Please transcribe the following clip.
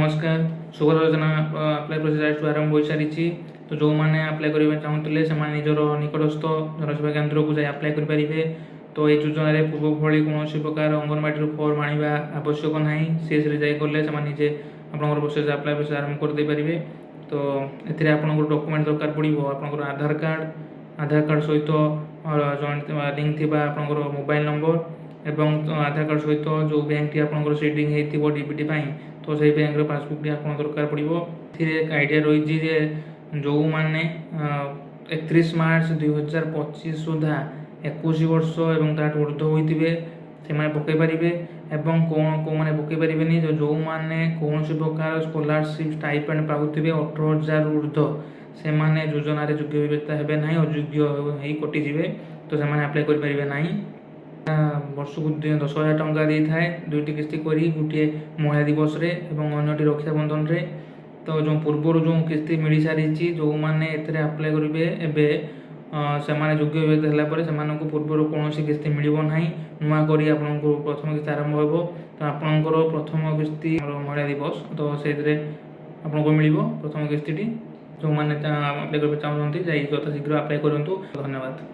नमस्कार सुभर योजना apply process आरंभ हो सारी तो जो मैंने अप्लाई करने चाहूँगे से निजर निकटस्थ जनसेवा केन्द्र को जाए अप्लाई करेंगे। तो ये योजन पूर्व भली कौन प्रकार अंगनवाड़ी फर्म आने आवश्यक ना सी गले से निजे आप प्रोसेस अप्लाई प्रोसेस आरंभ करदे पारे। तो ये आप डॉक्यूमेंट दरकार पड़ो आप आधार कार्ड सहित लिंक थी आप मोबाइल नंबर एवं आधार कार्ड सहित जो बैंक टी आप सेटिंग हो डीबीटी तो से बैंक पासबुक टी आप दरकार पड़ो। एक आइडिया रही है जो मैंने 31 मार्च 2025 सुधा 21 वर्ष और ताठ ऊर्ध होते से पकई पारे एवं कौन कौ मैंने पकई पारे जो मैंने कौन प्रकार स्कॉलरशिप स्टाइपेंड पाते 18,000 ऊर्ध से माने योजन योग्य व्यवस्था हे ना अयोग्य हो कटिजे तो से अप्लाई करेंगे ना। वर्ष को 10,000 टंका दे था दुईटी किस्ती करी गोटे महिला दिवस रे एवं अन्यटी रक्षाबंधन रे। तो जो पूर्वर जो किस्ती मिल सारी जो मैंने अप्लाई करेंगे एवं से योग्य व्यवस्था से पूर्वर कौन किस्ती मिल ना नुआ कर प्रथम किस्ती आरंभ हो। तो आपंकर प्रथम किस्ती महिला दिवस तो से आपको मिल प्रथम किस्ती जो मैंने अप्लाई करना चाहते यथाशीघ्र अप्लाई करूँ। धन्यवाद।